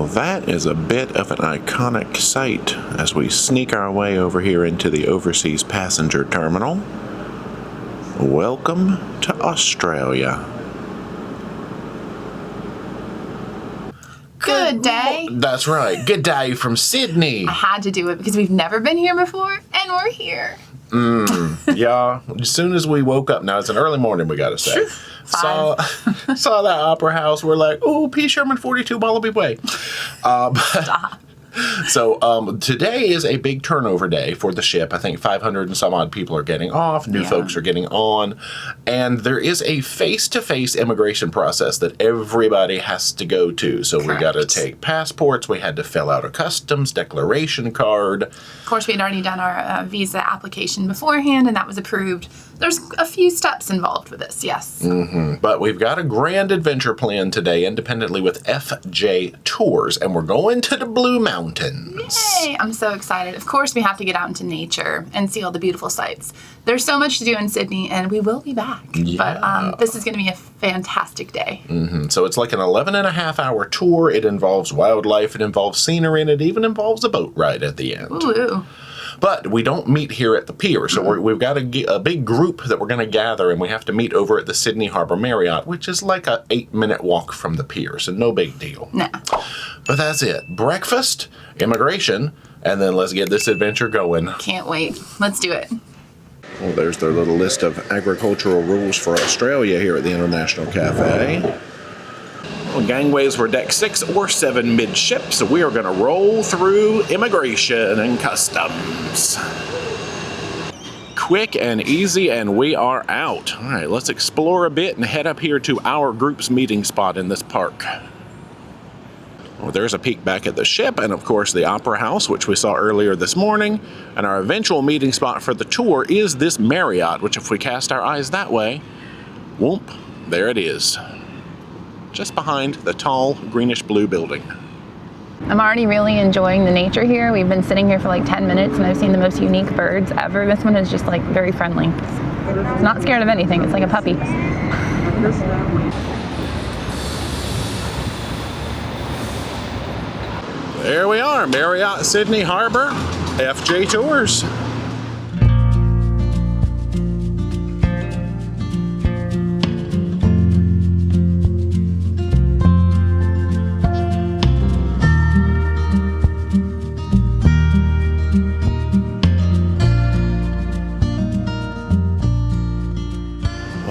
Well, that is a bit of an iconic sight as we sneak our way over here into the overseas passenger terminal. Welcome to Australia. Good day. That's right. Good day from Sydney. I had to do it because we've never been here before, and we're here. Yeah, as soon as we woke up, now it's an early morning, we gotta say. Saw that opera house, we're like, oh, P. Sherman 42 Wallaby Way. So today is a big turnover day for the ship. I think 500 and some odd people are getting off, new folks are getting on, and there is a face-to-face immigration process that everybody has to go to. So we got to take passports, we had to fill out a customs declaration card. Of course, we had already done our visa application beforehand, and that was approved. There's a few steps involved with this, yes. But we've got a grand adventure planned today independently with FJ Tours, and we're going to the Blue Mountains. Yay! I'm so excited. Of course, we have to get out into nature and see all the beautiful sights. There's so much to do in Sydney, and we will be back. Yeah. But this is going to be a fantastic day. So it's like an 11.5-hour tour. It involves wildlife, it involves scenery, and it even involves a boat ride at the end. Ooh. But we don't meet here at the pier, so we've got a big group that we're going to gather, and we have to meet over at the Sydney Harbour Marriott, which is like a 8-minute walk from the pier, so no big deal. No. But that's it. Breakfast, immigration, and then let's get this adventure going. Can't wait. Let's do it. Well, there's their little list of agricultural rules for Australia here at the International Cafe. Well, gangways were deck 6 or 7 midship, so we are going to roll through immigration and customs. Quick and easy, and we are out. All right, let's explore a bit and head up here to our group's meeting spot in this park. Well, there's a peek back at the ship, and of course the opera house, which we saw earlier this morning. And our eventual meeting spot for the tour is this Marriott, which if we cast our eyes that way, whoop, there it is. Just behind the tall greenish blue building. I'm already really enjoying the nature here. We've been sitting here for like 10 minutes and I've seen the most unique birds ever. This one is just like very friendly. It's not scared of anything. It's like a puppy. There we are, Marriott Sydney Harbour, FJ Tours.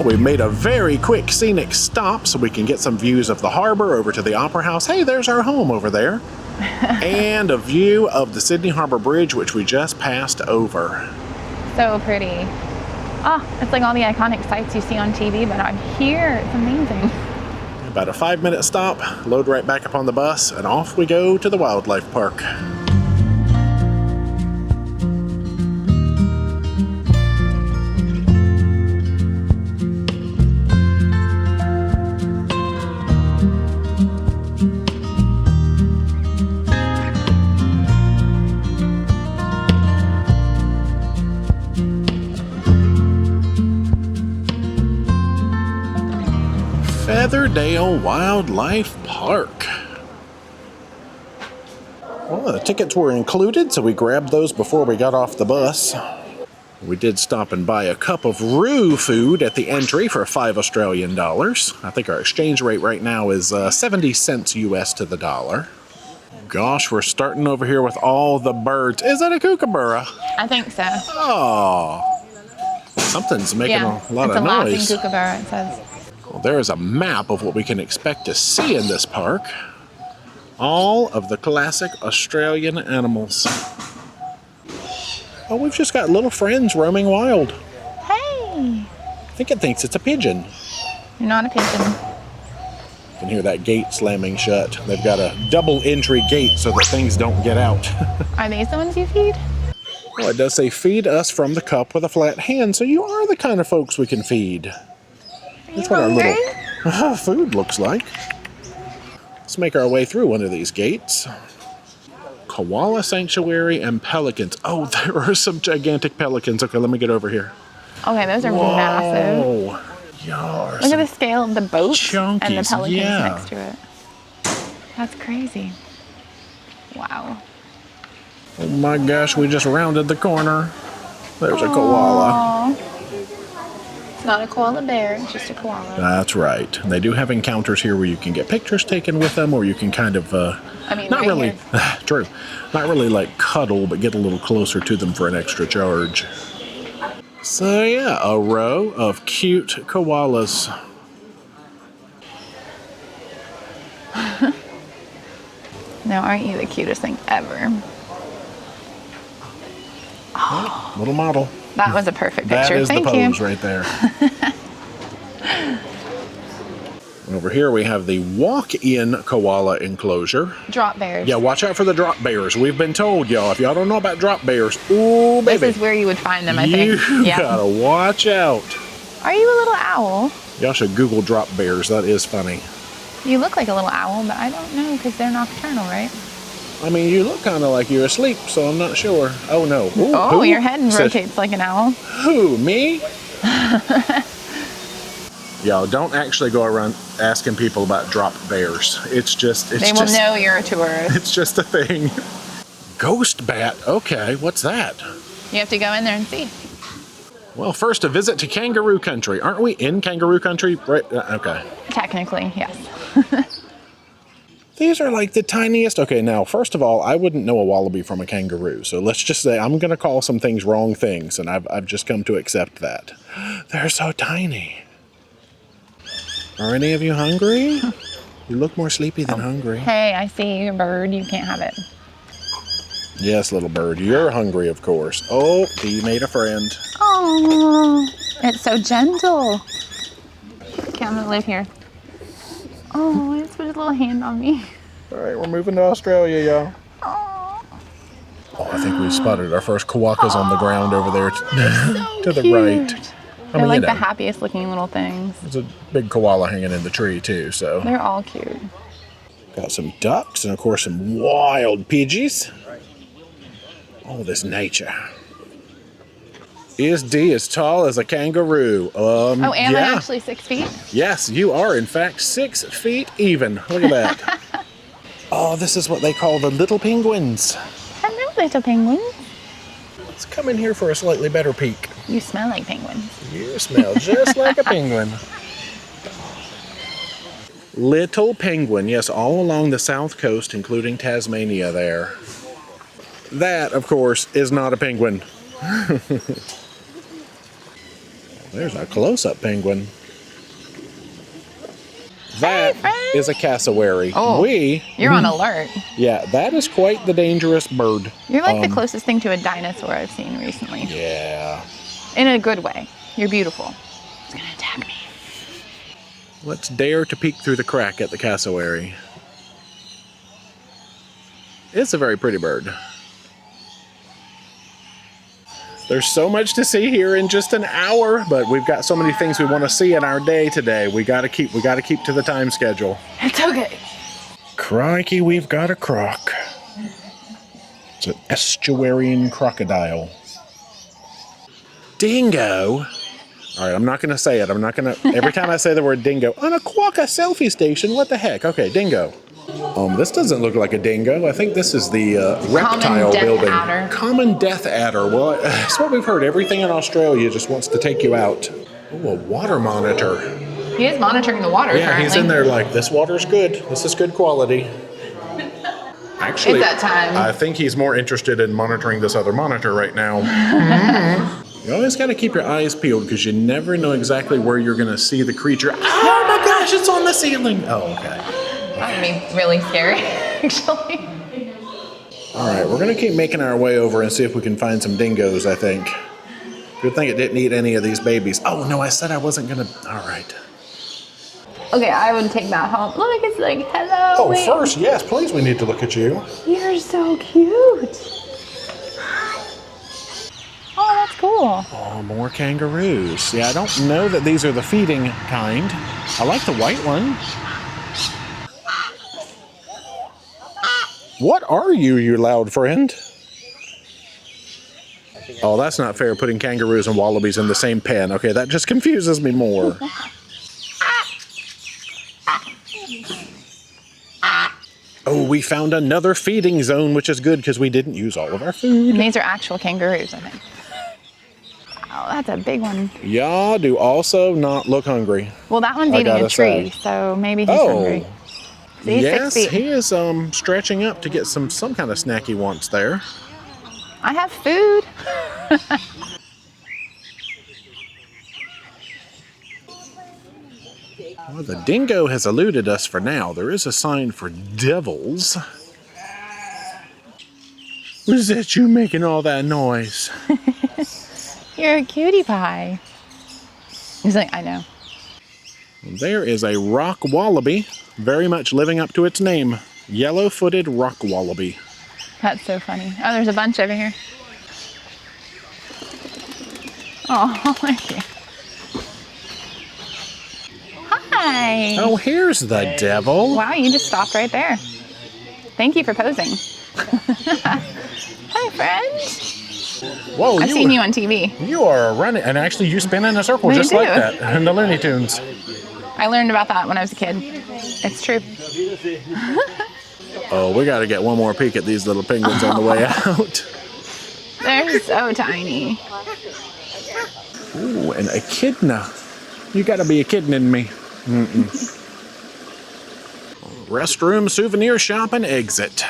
We've made a very quick scenic stop so we can get some views of the harbor over to the Opera House. Hey, there's our home over there. And a view of the Sydney Harbour Bridge, which we just passed over. So pretty. Oh, it's like all the iconic sights you see on TV, but I'm here. It's amazing. About a 5-minute stop, load right back up on the bus, and off we go to the wildlife park. Featherdale Wildlife Park. Well, the tickets were included, so we grabbed those before we got off the bus. We did stop and buy a cup of roux food at the entry for $5 Australian. I think our exchange rate right now is 70 cents US to the dollar. Gosh, we're starting over here with all the birds. Is that a kookaburra? I think so. Oh, something's making a lot of noise. It's a laughing kookaburra, it says. Well, there is a map of what we can expect to see in this park. All of the classic Australian animals. Oh, we've just got little friends roaming wild. Hey! I think it thinks it's a pigeon. You're not a pigeon. You can hear that gate slamming shut. They've got a double entry gate so that things don't get out. Are these the ones you feed? Well, it does say feed us from the cup with a flat hand, so you are the kind of folks we can feed. That's what our little food looks like. Let's make our way through one of these gates. Koala Sanctuary and pelicans. Oh, there are some gigantic pelicans. Okay, let me get over here. Okay, those are massive. Yars. Look at the scale of the boat Chunkies, and the pelicans yeah. next to it. That's crazy. Wow. Oh my gosh, we just rounded the corner. There's a koala. Aww. It's not a koala bear, it's just a koala. That's right. They do have encounters here where you can get pictures taken with them, or you can kind of, not right really, here. true, not really like cuddle, but get a little closer to them for an extra charge. So yeah, a row of cute koalas. Now, aren't you the cutest thing ever? Oh, little model. That was a perfect picture. That is Thank the pose you. right there. Over here we have the walk-in koala enclosure. Drop bears. Yeah, watch out for the drop bears. We've been told, y'all, if y'all don't know about drop bears, ooh, baby. This is where you would find them, I think. You gotta watch out. Are you a little owl? Y'all should Google drop bears. That is funny. You look like a little owl, but I don't know because they're nocturnal, right? I mean, you look kind of like you're asleep, so I'm not sure. Oh, no. Ooh, Oh, who? your head rotates like an owl. Who, me? Y'all, don't actually go around asking people about drop bears. It's just... They will know you're a tourist. It's just a thing. Ghost bat. Okay, what's that? You have to go in there and see. Well, first, a visit to kangaroo country. Aren't we in kangaroo country? Right. Okay. Technically, yes. These are like the tiniest. Okay, now, first of all, I wouldn't know a wallaby from a kangaroo. So let's just say I'm going to call some things wrong things, and I've just come to accept that. They're so tiny. Are any of you hungry? You look more sleepy than hungry. Hey, I see your bird. You can't have it. Yes, little bird. You're hungry, of course. Oh, he made a friend. Oh, it's so gentle. Okay, I'm going to live here. Oh, it's put his little hand on me. All right, we're moving to Australia, y'all. Oh, Oh, I think we spotted our first quokkas on the ground over there so to the cute. right. I They're mean, like the happiest looking little things. there's a big koala hanging in the tree, too, so. They're all cute. Got some ducks and, of course, some wild pidgeys. Oh, this nature. Is D as tall as a kangaroo? Oh, am I yeah. actually 6 feet? Yes, you are, in fact, 6 feet even. Look at that. Oh, this is what they call the little penguins. Hello, little penguin. Let's come in here for a slightly better peek. You smell like penguins. You smell just like a penguin. Little penguin, yes, all along the south coast, including Tasmania there. That, of course, is not a penguin. There's a close-up penguin. That is a cassowary. Oh, you're on alert. Yeah, that is quite the dangerous bird. You're like the closest thing to a dinosaur I've seen recently. Yeah. In a good way. You're beautiful. It's gonna attack me. Let's dare to peek through the crack at the cassowary. It's a very pretty bird. There's so much to see here in just an hour, but we've got so many things we want to see in our day today. We gotta keep to the time schedule. It's okay. Crikey, we've got a croc. It's an estuarine crocodile. Dingo. All right, I'm not gonna say it. Every time I say the word dingo, on a quokka selfie station, what the heck? Okay, dingo. This doesn't look like a dingo. I think this is the reptile building. Adder. Common death adder. Well, that's what we've heard. Everything in Australia just wants to take you out. Oh, a water monitor. He is monitoring the water Yeah, currently. he's in there like, this water's good. This is good quality. Actually, It's that time. I think he's more interested in monitoring this other monitor right now. You always got to keep your eyes peeled because you never know exactly where you're going to see the creature. Oh my gosh, it's on the ceiling. Oh, okay. That would be really scary, actually. All right, we're going to keep making our way over and see if we can find some dingoes, I think. Good thing it didn't eat any of these babies. Oh, no, I said I wasn't going to. All right. Okay, I would take that home. Look, it's like, hello. Oh, wait. first, yes, please, we need to look at you. You're so cute. Oh, that's cool. Oh, more kangaroos. Yeah, I don't know that these are the feeding kind. I like the white one. What are you, you loud friend? Oh, that's not fair, putting kangaroos and wallabies in the same pen. Okay, that just confuses me more. Oh, we found another feeding zone, which is good because we didn't use all of our food. And these are actual kangaroos, I think. Oh, that's a big one. Y'all do also not look hungry. Well, that one's eating a tree, so maybe he's hungry. So he's 6 feet. He is stretching up to get some kind of snack he wants there. I have food. Well, the dingo has eluded us for now. There is a sign for devils. Was that you making all that noise? You're a cutie pie. He's like, I know. There is a rock wallaby, very much living up to its name. Yellow-footed rock wallaby. That's so funny. Oh, there's a bunch over here. Oh, thank you. Hi. Oh, here's the devil. Wow, you just stopped right there. Thank you for posing. Hi, friend. Whoa, I've seen you on TV. You are running, and actually you spin in a circle just like that in the Looney Tunes. I learned about that when I was a kid. It's true. Oh, we got to get one more peek at these little penguins on the way out. They're so tiny. Ooh, and echidna. You got to be echidnaing me. Restroom, souvenir shop, and exit.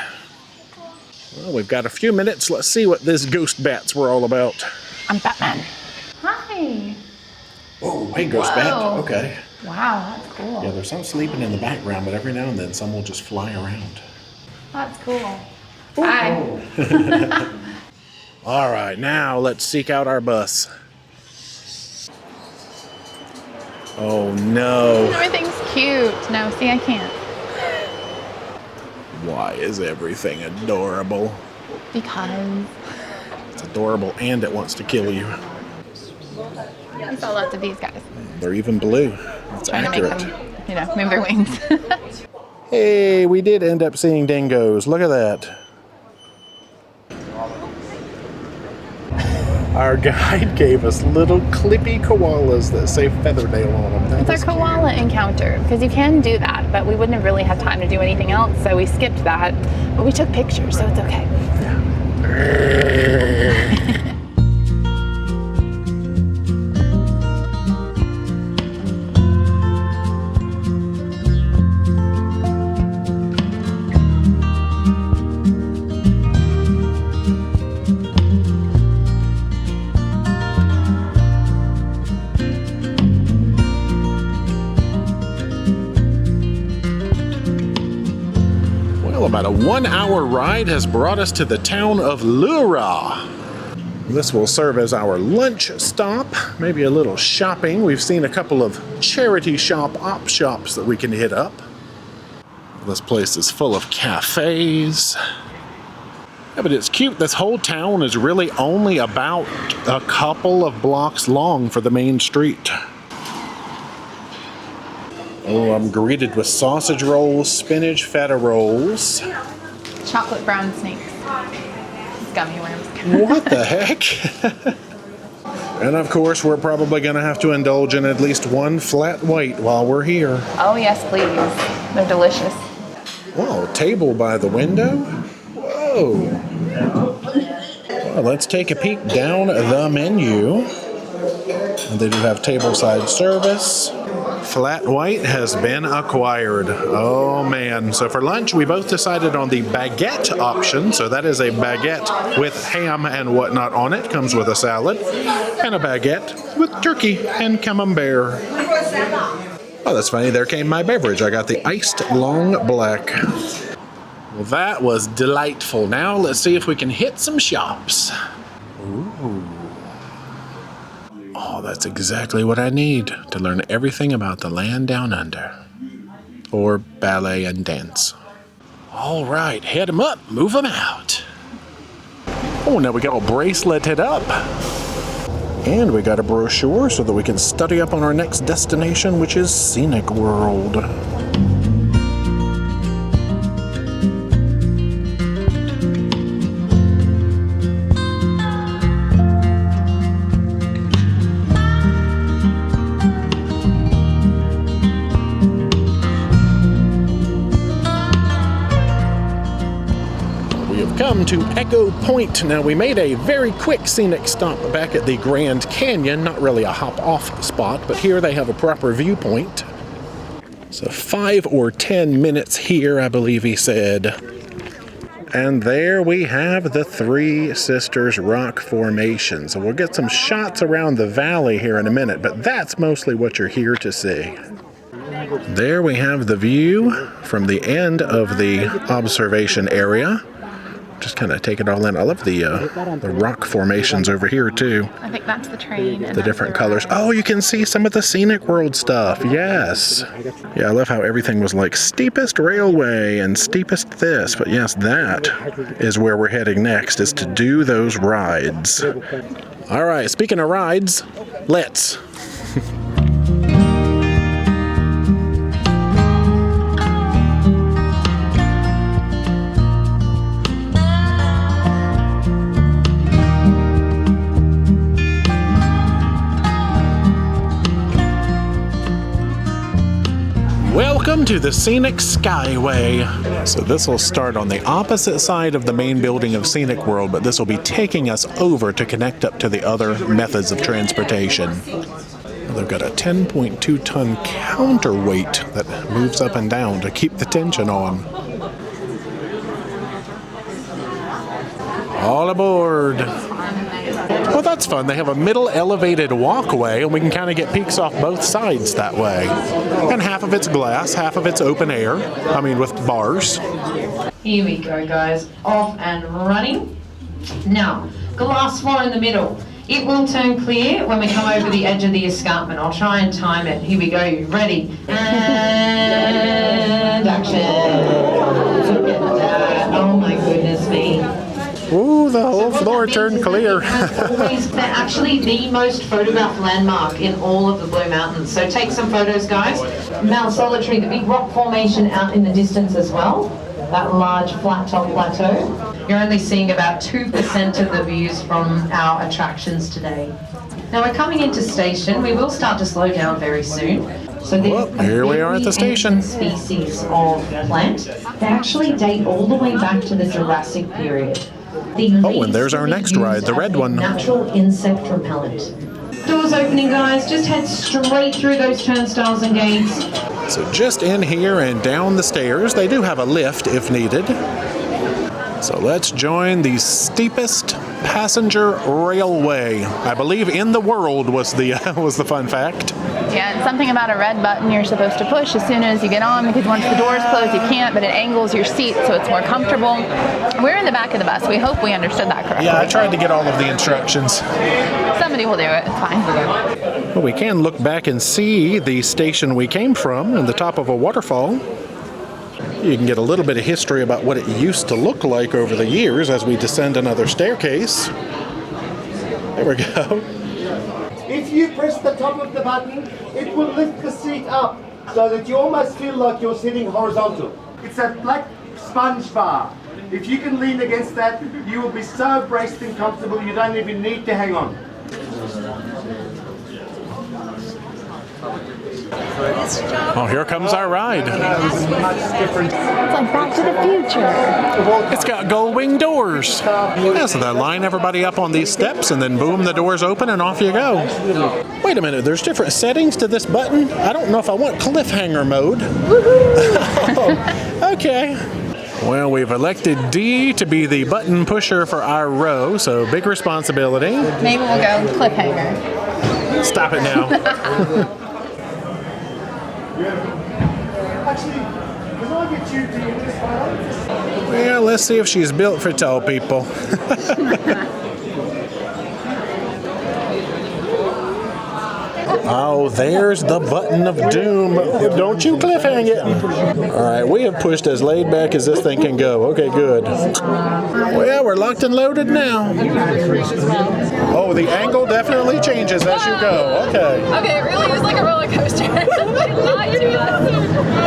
Well, we've got a few minutes. Let's see what this ghost bats were all about. I'm Batman. Hi. Oh, hey, ghost bat. Okay. Wow, that's cool. Yeah, there's some sleeping in the background, but every now and then some will just fly around. That's cool. Hi. All right, now let's seek out our bus. Oh no. Everything's cute. No, see, I can't. Why is everything adorable? Because it's adorable and it wants to kill you. I saw lots of these guys. They're even blue. That's trying accurate. to make them, move their wings. Hey, we did end up seeing dingoes. Look at that. Our guide gave us little clippy koalas that say Featherdale on them. It's our koala encounter, because you can do that, but we wouldn't have really had time to do anything else, so we skipped that. But we took pictures, so it's okay. About a 1 hour ride has brought us to the town of Lura. This will serve as our lunch stop, maybe a little shopping. We've seen a couple of charity op shops that we can hit up. This place is full of cafes. Yeah, but it's cute. This whole town is really only about a couple of blocks long for the main street. Oh, I'm greeted with sausage rolls, spinach feta rolls. Chocolate brown snakes. Gummy worms. What the heck? And of course, we're probably going to have to indulge in at least one flat white while we're here. Oh yes, please. They're delicious. Whoa, table by the window? Whoa. Well, let's take a peek down the menu. And they do have tableside service. Flat white has been acquired. Oh man. So for lunch, we both decided on the baguette option. So that is a baguette with ham and whatnot on it. Comes with a salad. And a baguette with turkey and camembert. Oh, that's funny. There came my beverage. I got the iced long black. Well, that was delightful. Now let's see if we can hit some shops. Ooh. Oh, that's exactly what I need to learn everything about the land down under. Or ballet and dance. All right, head them up, move them out. Oh, now we got a bracelet up. And we got a brochure so that we can study up on our next destination, which is Scenic World. come to Echo Point. Now, we made a very quick scenic stop back at the Grand Canyon. Not really a hop-off spot, but here they have a proper viewpoint. So 5 or 10 minutes here, I believe he said. And there we have the Three Sisters Rock Formation. So we'll get some shots around the valley here in a minute, but that's mostly what you're here to see. There we have the view from the end of the observation area. Just kind of take it all in. I love the rock formations over here too. I think that's the train. The different colors. Oh, you can see some of the Scenic World stuff. Yes. Yeah, I love how everything was like steepest railway and steepest this. But yes, that is where we're heading next, is to do those rides. All right, speaking of rides, let's. Welcome to the Scenic Skyway. So this will start on the opposite side of the main building of Scenic World, but this will be taking us over to connect up to the other methods of transportation. They've got a 10.2 ton counterweight that moves up and down to keep the tension on. All aboard. Well, that's fun. They have a middle elevated walkway, and we can kind of get peeks off both sides that way. And half of it's glass, half of it's open air. I mean, with bars. Here we go, guys. Off and running. Now, glass floor in the middle. It will turn clear when we come over the edge of the escarpment. I'll try and time it. Here we go. Ready? And action. Look at that. Oh my goodness me. Ooh, the whole floor turned clear. They're actually the most photographed landmark in all of the Blue Mountains. So take some photos, guys. Mount Solitary, the big rock formation out in the distance as well. That large flat top plateau. You're only seeing about 2% of the views from our attractions today. Now we're coming into station. We will start to slow down very soon. So here we are at the station. Species of plant. They actually date all the way back to the Jurassic period. Oh, and there's our next ride, the red one. Natural insect repellent. Doors opening, guys. Just head straight through those turnstiles and gates. So just in here and down the stairs. They do have a lift if needed. So let's join the steepest passenger railway, I believe, in the world was the fun fact. Yeah, and something about a red button you're supposed to push as soon as you get on, because once the doors close you can't, but it angles your seat so it's more comfortable. We're in the back of the bus. We hope we understood that correctly. Yeah, I tried to get all of the instructions. Somebody will do it. It's fine. Well, we can look back and see the station we came from in the top of a waterfall. You can get a little bit of history about what it used to look like over the years as we descend another staircase. There we go. If you press the top of the button, it will lift the seat up so that you almost feel like you're sitting horizontal. It's a black sponge bar. If you can lean against that, you will be so braced and comfortable you don't even need to hang on. Oh, here comes our ride. It's like Back to the Future. It's got gold-wing doors. Yeah, so they line everybody up on these steps, and then boom, the doors open, and off you go. Wait a minute, there's different settings to this button? I don't know if I want cliffhanger mode. Oh, okay. Well, we've elected D to be the button pusher for our row, so big responsibility. Maybe we'll go cliffhanger. Stop it now. Well, let's see if she's built for tall people. Oh, there's the button of doom. Don't you cliffhang it. All right, we have pushed as laid back as this thing can go. Okay, good. Well, we're locked and loaded now. Oh, the angle definitely changes as you go. Okay. Okay, it really is like a roller coaster.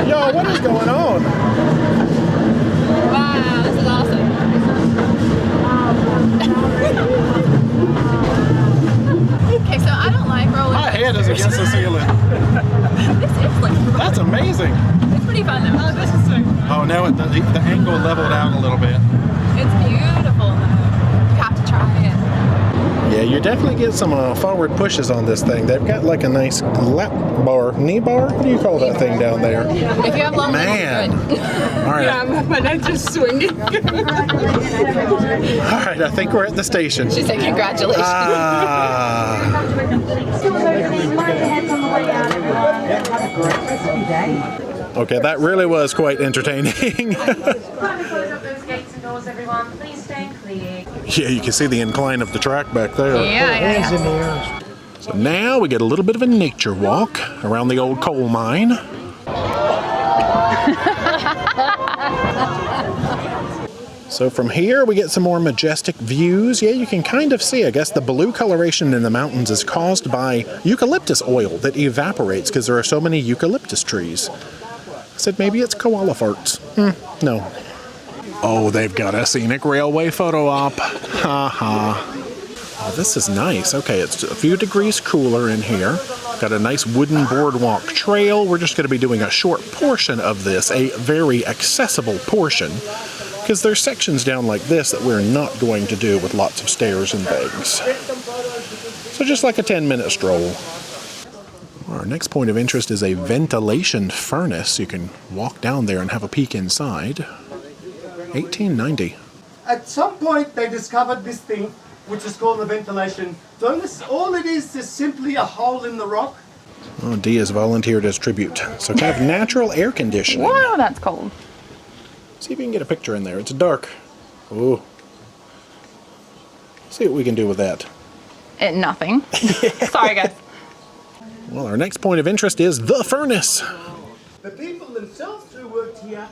Yo, what is going on? Wow, this is awesome. Okay, so I don't like roller My coasters. head is against the ceiling. This is like That's amazing. It's pretty fun though. Oh, this is so Oh, now the angle leveled out a little bit. It's beautiful. You definitely get some forward pushes on this thing. They've got like a nice lap bar, knee bar? What do you call that thing down there? If you have long legs, Man. you're good. All right. Yeah, but I'm just swinging. All right, I think we're at the station. She said congratulations. Okay, that really was quite entertaining. Yeah, you can see the incline of the track back there. Yeah. So now we get a little bit of a nature walk around the old coal mine. So from here we get some more majestic views. Yeah, you can kind of see, I guess the blue coloration in the mountains is caused by eucalyptus oil that evaporates because there are so many eucalyptus trees. I said maybe it's koala farts. No. Oh, they've got a scenic railway photo op. Haha. Oh, this is nice. Okay, it's a few degrees cooler in here. Got a nice wooden boardwalk trail. We're just going to be doing a short portion of this, a very accessible portion, because there's sections down like this that we're not going to do with lots of stairs and things. So just like a 10-minute stroll. Our next point of interest is a ventilation furnace. You can walk down there and have a peek inside. 1890. At some point they discovered this thing, which is called the ventilation furnace. All it is simply a hole in the rock. Oh, Dee has volunteered as tribute. So kind of natural air conditioning. Wow, that's cold. See if you can get a picture in there. It's dark. Ooh. See what we can do with that. Nothing. Sorry, guys. Well, our next point of interest is the furnace. The people themselves who worked here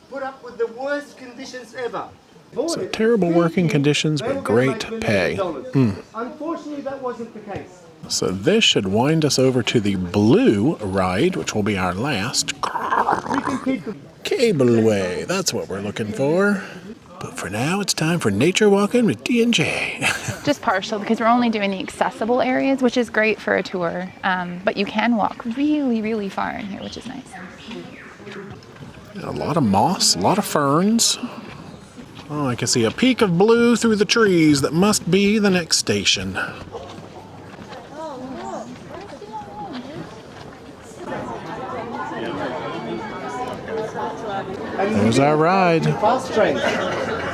put up with the worst conditions ever. So terrible working conditions, but great pay. Unfortunately, that wasn't the case. So this should wind us over to the blue ride, which will be our last. Cableway, that's what we're looking for. But for now, it's time for nature walking with D&J. Just partial, because we're only doing the accessible areas, which is great for a tour. But you can walk really, really far in here, which is nice. A lot of moss, a lot of ferns. Oh, I can see a peak of blue through the trees. That must be the next station. There's our ride. Fast trains.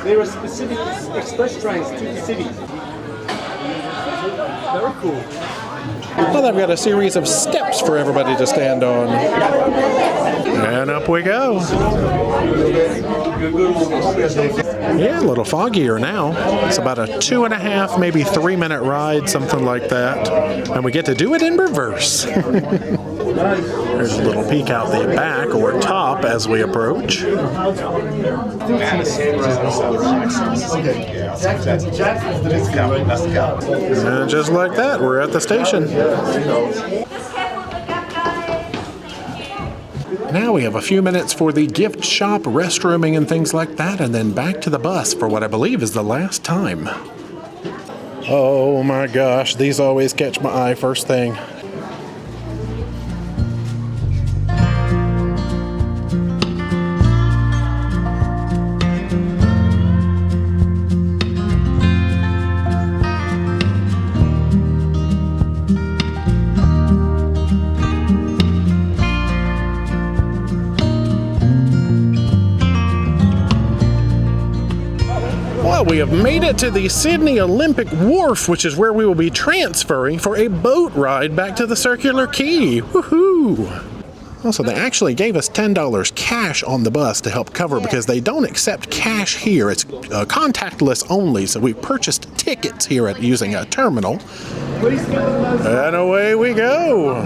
There are specific express trains to the city. Very cool. Well, they've got a series of steps for everybody to stand on. And up we go. Yeah, a little foggier now. It's about a 2.5, maybe 3-minute ride, something like that. And we get to do it in reverse. There's a little peek out the back or top as we approach. And just like that, we're at the station. Now we have a few minutes for the gift shop, restrooming and things like that, and then back to the bus for what I believe is the last time. Oh my gosh, these always catch my eye first thing. We have made it to the Sydney Olympic Wharf, which is where we will be transferring for a boat ride back to the Circular Quay. Woohoo! Also, they actually gave us $10 cash on the bus to help cover because they don't accept cash here. It's contactless only, so we purchased tickets here at using a terminal. And away we go!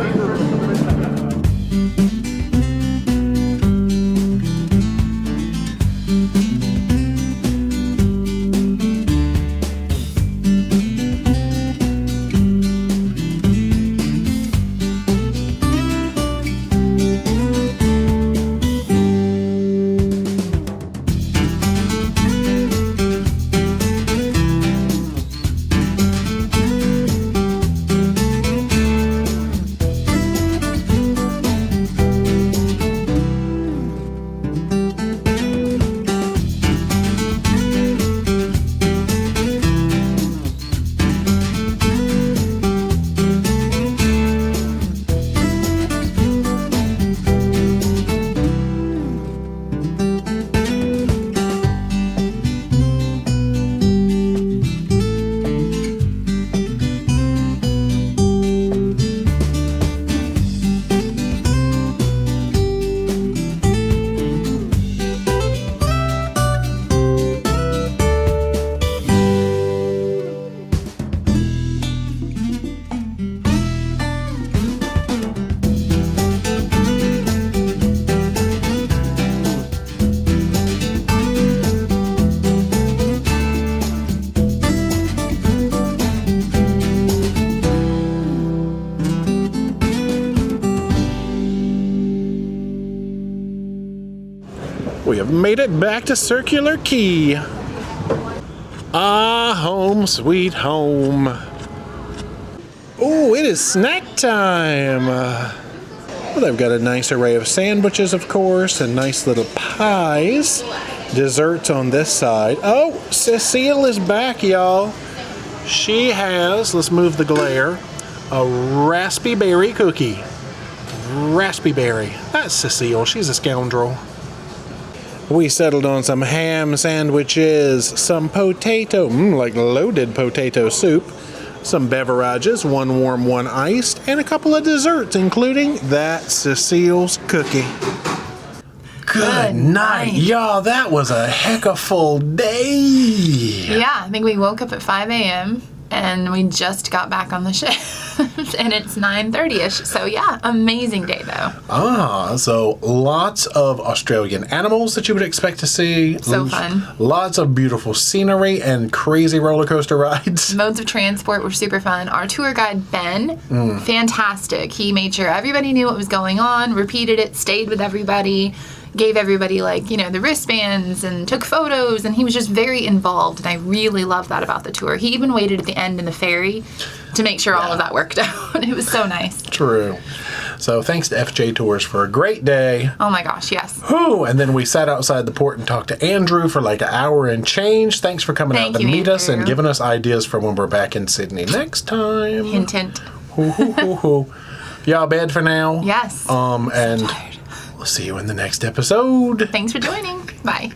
made it back to Circular Quay. Ah, home sweet home. Oh, it is snack time. Well, they've got a nice array of sandwiches, of course, and nice little pies. Desserts on this side. Oh, Cecile is back, y'all. She has, let's move the glare, a raspy berry cookie. Raspy berry. That's Cecile. She's a scoundrel. We settled on some ham sandwiches, some potato, like loaded potato soup, some beverages, one warm, one iced, and a couple of desserts, including that Cecile's cookie. Good night, y'all. That was a heck of a full day. Yeah, I think we woke up at 5 a.m. and we just got back on the ship. And it's 9:30ish. So yeah, amazing day though. So lots of Australian animals that you would expect to see. So fun. Lots of beautiful scenery and crazy roller coaster rides. Modes of transport were super fun. Our tour guide, Ben, fantastic. He made sure everybody knew what was going on, repeated it, stayed with everybody, gave everybody the wristbands and took photos, and he was just very involved, and I really love that about the tour. He even waited at the end in the ferry to make sure all of that worked out. It was so nice. True. So thanks to FJ Tours for a great day. Oh my gosh, yes. Whew, and then we sat outside the port and talked to Andrew for like an hour and change. Thanks for coming out to meet us and giving us ideas for when we're back in Sydney next time. Hint, hint. Hoo, hoo, hoo, hoo. Y'all bed for now? Yes. And we'll see you in the next episode. Thanks for joining. Bye.